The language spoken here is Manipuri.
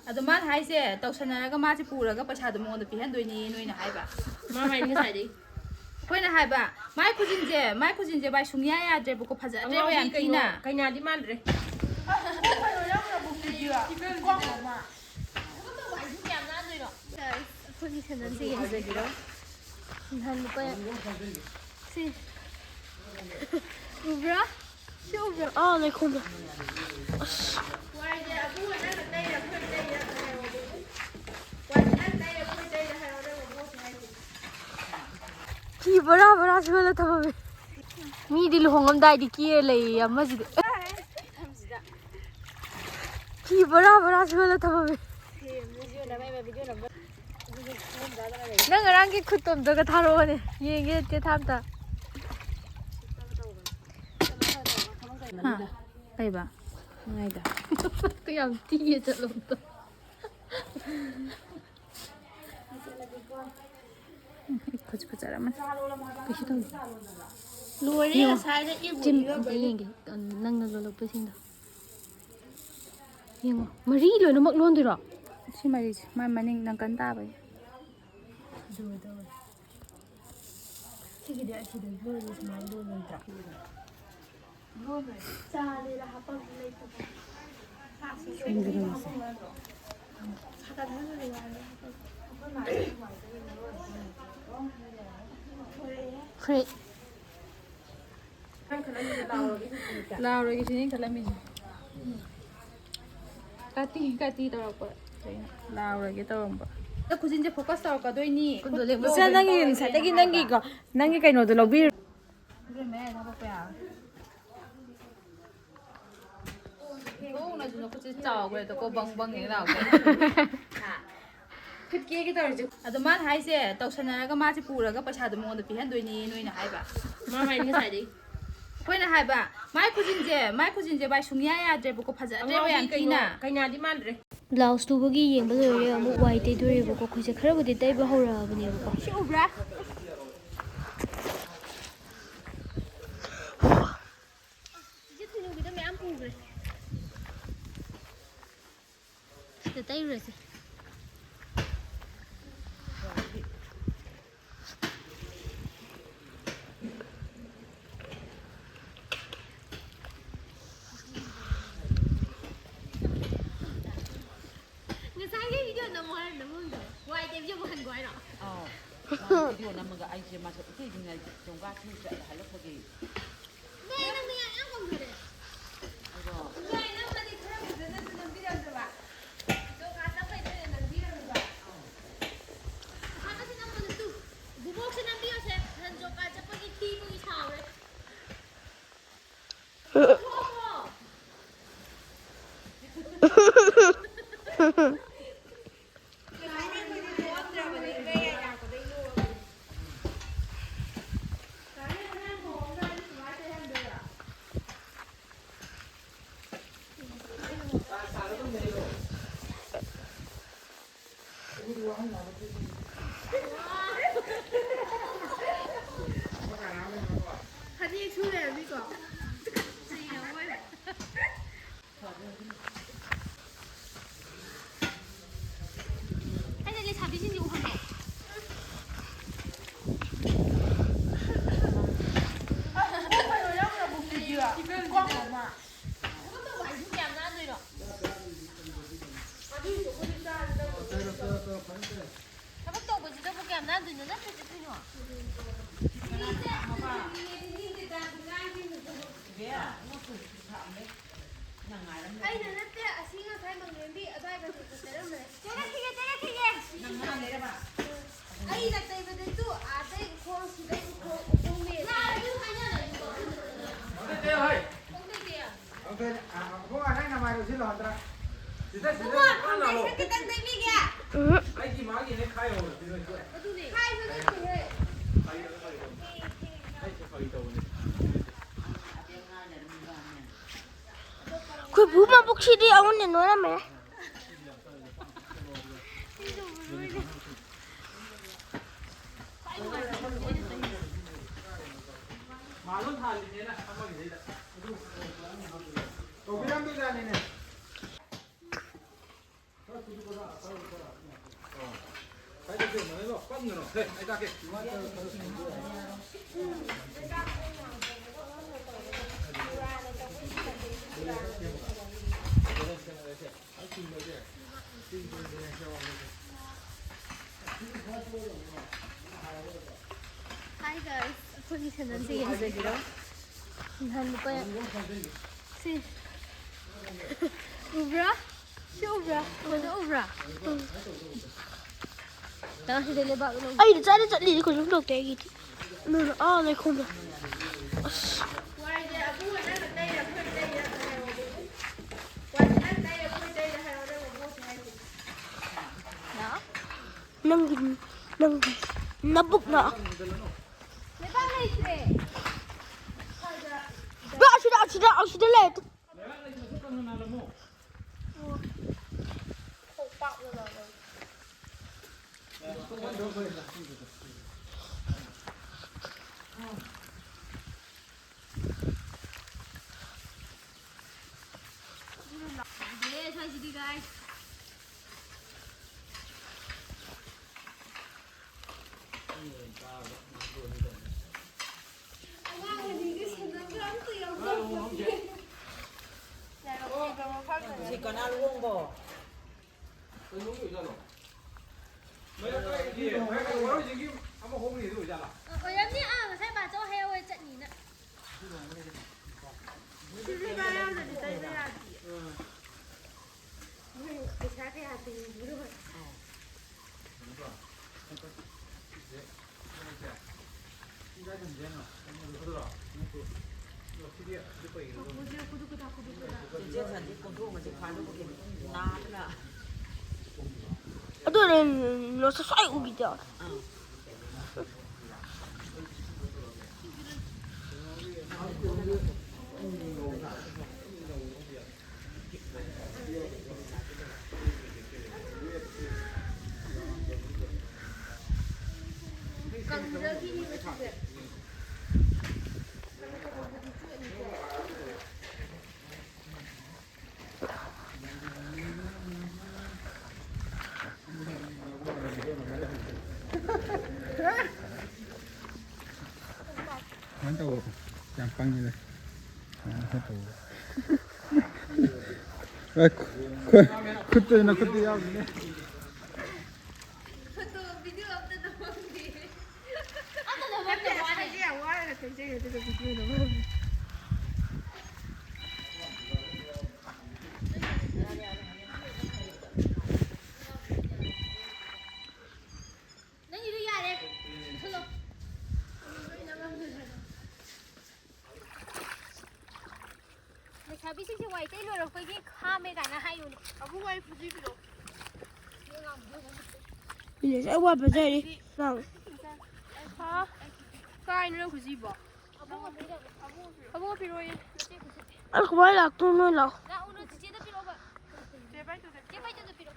ꯑꯗꯣ ꯃꯥꯅ ꯍꯥꯏꯁꯦ ꯇꯧꯁꯟꯅꯔꯒ ꯃꯥꯁꯦ ꯄꯨꯔꯒ ꯄꯩꯁꯥꯗꯣ ꯃꯉꯣꯟꯗ ꯄꯤꯍꯟꯗꯣꯏꯅꯤ ꯅꯣꯏꯅ ꯍꯥꯏꯕ ꯃꯥ ꯍꯥꯏꯅꯤ ꯉꯁꯥꯏꯗꯩ ꯑꯩꯈꯣꯏꯅ ꯍꯥꯏꯕ ꯃꯥꯏ ꯈꯨꯖꯤꯟꯁꯦ ꯚꯥꯏ ꯁꯨꯡꯌꯥ ꯌꯥꯗ꯭ꯔꯦꯕꯀꯣ ꯐꯖꯗ꯭ꯔꯦꯕ ꯌꯥꯝ ꯊꯤꯅ ꯀꯩꯅꯥꯗꯤ ꯃꯥꯟꯗ꯭ꯔꯦ ꯑꯩꯈꯣꯏꯒꯤ ꯁꯦꯟꯗꯟꯁꯦ ꯌꯦꯡꯖꯒꯤꯔꯣ ꯅꯍꯥꯟ ꯂꯨꯄꯥ ꯁꯤ ꯎꯕ꯭ꯔꯥ ꯁꯤ ꯎꯕ꯭ꯔꯥ ꯂꯩꯈꯣꯝꯗ ꯑꯁ ꯐꯤ ꯕꯣꯔꯥ ꯁꯨꯍꯜꯂ ꯊꯝꯃꯝꯃꯦ ꯃꯤꯗꯤ ꯂꯨꯍꯣꯡꯉꯝꯗꯥꯏꯗꯤ ꯀꯦꯔ ꯂꯩꯌꯦ ꯑꯃꯁꯤꯗꯤ ꯐꯤ ꯕꯣꯔꯥ ꯁꯨꯍꯜꯂ ꯊꯝꯃꯝꯃꯦ ꯅꯪ ꯉꯔꯥꯡꯒꯤ ꯈꯨꯠꯇꯣ ꯑꯝꯇꯒ ꯊꯥꯔꯛꯑꯣꯅꯦ ꯌꯦꯡꯒꯦ ꯊꯥꯝꯇ ꯀꯩꯕ ꯉꯥꯏꯗ ꯌꯥꯝ ꯊꯤꯌꯦ ꯆꯠꯂꯣꯝꯗꯣ ꯈꯨꯠꯁꯨ ꯐꯖꯔꯝꯃꯅꯤ ꯀꯩꯁꯨ ꯇꯧꯗꯦ ꯂꯣꯏꯔꯦ ꯉꯁꯥꯏꯗ ꯆꯤꯝ ꯑꯝꯇ ꯌꯦꯡꯒꯦ ꯅꯪꯅ ꯂꯣꯜꯂꯛꯄꯁꯤꯡꯗꯣ ꯌꯦꯡꯉꯣ ꯃꯔꯤ ꯂꯣꯏꯅꯃꯛ ꯂꯣꯟꯗꯣꯏꯔꯣ ꯁꯤ ꯃꯔꯤꯁꯦ ꯃꯥꯏ ꯃꯅꯤꯡ ꯅꯪꯀꯟ ꯇꯥꯕꯒꯤ ꯁꯤꯒꯤꯗꯤ ꯑꯁꯤꯗ ꯂꯣꯏꯔꯦ ꯁꯨꯃꯥꯏꯅ ꯂꯣꯏꯔꯣꯏꯗ꯭ꯔꯥ ꯆꯥꯅꯦꯅ ꯍꯥꯞꯄꯝ ꯂꯩꯇꯕ ꯐ꯭ꯔꯦ ꯂꯥꯎꯔꯒꯦ ꯁꯤꯅꯦ ꯈꯜꯂꯝꯃꯤꯁꯦ ꯀꯥꯇꯤ ꯇꯧꯔꯛꯄ ꯂꯥꯎꯔꯒꯦ ꯇꯧꯔꯝꯕ ꯈꯨꯖꯤꯟꯁꯦ ꯐꯣꯀꯁ ꯇꯧꯔꯛꯀꯗꯣꯏꯅꯤ ꯏꯆꯦ ꯅꯪꯒꯤ ꯉꯁꯥꯏꯗꯒꯤ ꯅꯪꯒꯤ ꯀꯩꯅꯣꯗꯣ ꯂꯧꯕꯤꯔꯣ ꯃꯌꯥꯏ ꯊꯕꯛꯄ ꯌꯥꯔꯣꯏ ꯊꯣꯡꯅꯁꯨ ꯈꯨꯠꯁꯦ ꯆꯥꯎꯈ꯭ꯔꯦꯗꯀꯣ ꯕꯪ ꯍꯦꯛ ꯂꯥꯎꯒꯦ ꯈꯨꯠ ꯀꯦꯒꯦ ꯇꯧꯔꯤꯁꯦ ꯑꯗꯣ ꯃꯥꯅ ꯍꯥꯏꯁꯦ ꯇꯧꯁꯟꯅꯔꯒ ꯃꯥꯁꯦ ꯄꯨꯔꯒ ꯄꯩꯁꯥꯗꯣ ꯃꯉꯣꯟda ꯄꯤꯍꯟꯗꯣꯏꯅꯤ ꯅꯣꯏꯅ ꯍꯥꯏꯕ ꯃꯥ ꯍꯥꯏꯅꯤ ꯉꯁꯥꯏꯗꯩ ꯑꯩꯈꯣꯏꯅ ꯍꯥꯏꯕ ꯃꯥꯏ ꯈꯨꯖꯤꯟꯁꯦ ꯚꯥꯏ ꯁꯨꯡꯌꯥ ꯌꯥꯗ꯭ꯔꯦꯕꯀꯣ ꯐꯖꯗ꯭ꯔꯦꯕ ꯌꯥꯝ ꯊꯤꯅ ꯀꯩꯅꯥꯗꯤ ꯃꯥꯟꯗ꯭ꯔꯦ ꯕ꯭ꯂꯥꯎꯁ ꯇꯨꯕꯒꯤ ꯌꯦꯡꯕ ꯂꯣꯏꯔꯦ ꯑꯃꯨꯛ ꯋꯥꯏ ꯇꯩꯗꯣꯔꯦꯕꯀꯣ ꯑꯩꯈꯣꯏꯁꯦ ꯈꯔꯕꯨꯗꯤ ꯇꯩꯕ ꯍꯧꯔꯛꯑꯕꯅꯦꯕꯀꯣ ꯁꯤ ꯎꯕ꯭ꯔꯥ ꯏꯆꯦ ꯊꯨꯅꯨꯕꯤꯗ ꯃꯌꯥꯝ ꯄꯨꯈ꯭ꯔꯦ ꯁꯤꯗ ꯇꯩꯔꯨꯔꯁꯦ ꯉꯁꯥꯏꯒꯤ ꯚꯤꯗꯤꯑꯣ ꯅꯝꯃꯣ ꯍꯥꯏꯔ ꯅꯝꯃꯝꯗ꯭ꯔꯦ ꯋꯥꯏ ꯇꯩꯕꯁꯦ ꯑꯃꯨꯛ ꯍꯟꯈꯣ ꯍꯥꯏꯔꯣ ꯚꯤꯗꯤꯑꯣ ꯅꯝꯃꯒ ꯑꯩꯁꯦ ꯃꯥꯁꯦ ꯎꯠꯇꯣꯏꯁꯤꯡꯅ ꯖꯣꯡꯒꯥ ꯊꯤꯡ ꯆꯠꯂ ꯍꯜꯂꯛꯄꯒꯤ ꯅꯪꯗꯤ ꯌꯥꯝ ꯉꯝꯈꯔꯦ ꯑꯗꯣ ꯅꯪꯗꯤ ꯈꯔ ꯐꯖꯅꯁꯨ ꯅꯝꯕꯤꯔꯝꯗꯕ ꯖꯣꯒꯥ ꯆꯠꯄꯩꯗ ꯅꯝꯕꯤꯔꯝꯗꯕ ꯑꯁꯥꯀꯁꯤ ꯅꯝꯃꯣ ꯇꯨ ꯕꯨꯕꯣꯛꯁꯦ ꯅꯝꯕꯤꯌꯣꯁꯦ ꯅꯍꯥꯟ ꯖꯣꯒꯥ ꯆꯠꯄꯒꯤ ꯊꯤꯕꯒꯤ ꯁꯥꯎꯔꯦ ꯐꯅꯦꯛ ꯁꯨ ꯂꯩꯔꯝꯃꯤꯀꯣ ꯑꯩꯅ ꯂꯩꯁꯥꯕꯤꯁꯤꯡꯁꯦ ꯎꯍꯟꯕ ꯊꯕꯛ ꯇꯧꯕꯁꯤꯗꯕꯨ ꯀꯌꯥꯝ ꯅꯥꯟꯗꯣꯏꯅꯣ ꯅꯠꯇ꯭ꯔꯗꯤ ꯀꯩꯅꯣ ꯑꯩꯅ ꯅꯠꯇꯦ ꯑꯁꯤ ꯉꯁꯥꯏ ꯃꯪꯂꯦꯝꯕꯤ ꯑꯗꯨꯋꯥꯏꯗ ꯇꯩꯔꯝꯕꯅꯦ ꯇꯩꯔꯛꯈꯤꯒꯦ ꯑꯩꯅ ꯇꯩꯕꯗꯁꯨ ꯑꯇꯩ ꯈꯣꯡ ꯁꯤꯗꯩ ꯈꯣꯡ ꯈꯤꯇꯪ ꯇꯩꯕꯤꯒꯦ ꯑꯩꯒꯤ ꯃꯥꯒꯤꯅꯦ ꯈꯥꯏꯍꯧꯔ ꯑꯗꯨꯅꯦ ꯈꯥꯏꯕ ꯅꯠꯇꯦꯍꯦ ꯑꯩꯈꯣꯏ ꯚꯨ ꯃꯕꯨꯛꯁꯤꯗꯤ ꯑꯃꯨꯟꯅ ꯅꯣꯏꯔꯝꯃꯦ ꯃꯥꯂꯣꯟ ꯊꯥꯜꯂꯤꯅꯦꯅ ꯑꯃꯒꯤꯗꯩꯗ ꯇꯧꯕꯤꯔꯝꯕꯖꯥꯠꯅꯤꯅꯦ Hi guys, ꯑꯩꯈꯣꯏꯒꯤ ꯁꯦꯟꯗꯜꯁꯦ ꯌꯦꯡꯖꯒꯦꯔꯣ? ꯅꯍꯥꯟ ꯂꯨꯄꯥ ꯁꯤ ꯎꯕ꯭ꯔꯥ? ꯁꯤ ꯎꯕ꯭ꯔꯥ? ꯐꯖꯅ ꯎꯕ꯭ꯔꯥ? ꯇꯥꯁꯤꯗ ꯂꯩꯕꯥꯛ ꯂꯧ. ꯑꯩꯗꯤ ꯆꯠꯂꯤ ꯀꯩꯁꯨꯝ ꯇꯧꯗꯦ ꯑꯩꯒꯤꯗꯤ. ꯂꯩꯈꯣꯝꯗ. ꯑꯁ. ꯋꯥꯏꯁꯦ ꯑꯕꯨꯡ ꯅꯪꯅ ꯇꯩꯔ ꯑꯩꯈꯣꯏ ꯇꯩꯔ ꯋꯥꯏꯁꯦ ꯅꯪ ꯇꯩꯔ ꯑꯩꯈꯣꯏ ꯇꯩꯔ ꯍꯥꯏꯔꯣ ꯅꯪ ꯕꯣꯁꯦ ꯍꯥꯏꯁꯦ. ꯅꯪꯒꯤ ꯅꯕꯨꯛꯅ. ꯂꯩꯕꯥꯛ ꯂꯩꯇ꯭ꯔꯦ. ꯑꯁꯤꯗ ꯂꯩ. Yes, hi sidi guys. Si còn ăn luôn bò. ꯑꯣꯏꯔꯝꯅꯤ ꯉꯁꯥꯏ ꯕꯥꯆꯧ ꯍꯩꯍꯧꯋꯦ ꯆꯠꯅꯤꯅ. Sidi ꯌꯥꯎꯗ꯭ꯔꯗꯤ ꯇꯩꯕ ꯌꯥꯗꯤꯌꯦ. ꯄꯩꯁꯥ ꯀꯌꯥ ꯇꯤꯡꯕꯅꯣ? ꯑꯗꯨꯅ ꯅꯣꯠꯁ ꯁ꯭ꯋꯥꯏ ꯎꯕꯤꯗꯣ. Món tàu chẳng phăng như này. Hết tàu. Ê, khuất nó khuất đi đâu nhỉ? ꯅꯪꯒꯤꯗꯣ ꯌꯥꯔꯦ. ꯊꯜꯂꯣ. ꯂꯩꯁꯥꯕꯤꯁꯤꯡꯁꯦ ꯋꯥꯏ ꯇꯩ ꯂꯣꯏꯔꯛꯄꯒꯤ ꯈꯥꯝꯃꯦ ꯀꯥꯏꯅ ꯍꯥꯏꯌꯨꯅꯦ. ꯑꯕꯨꯡ ꯋꯥꯏ ꯐꯨꯖꯤꯕꯤꯔꯣ. ꯕꯤꯂꯦꯖ ꯑꯩ ꯋꯥ ꯐꯖꯔꯤ. ꯅꯪ. ꯀꯥꯏꯅꯣ ꯅꯪ ꯈꯨꯖꯤꯕꯣ? ꯑꯕꯨꯡ ꯄꯤꯔꯣꯏꯌꯦ. ꯑꯩ ꯀꯃꯥꯏꯅ ꯂꯥꯛꯇꯣꯏꯅꯣ? ꯅꯣꯏ ꯂꯥꯛꯑꯣ. ꯆꯦ ꯄꯥꯏ ꯇꯨꯗꯦ.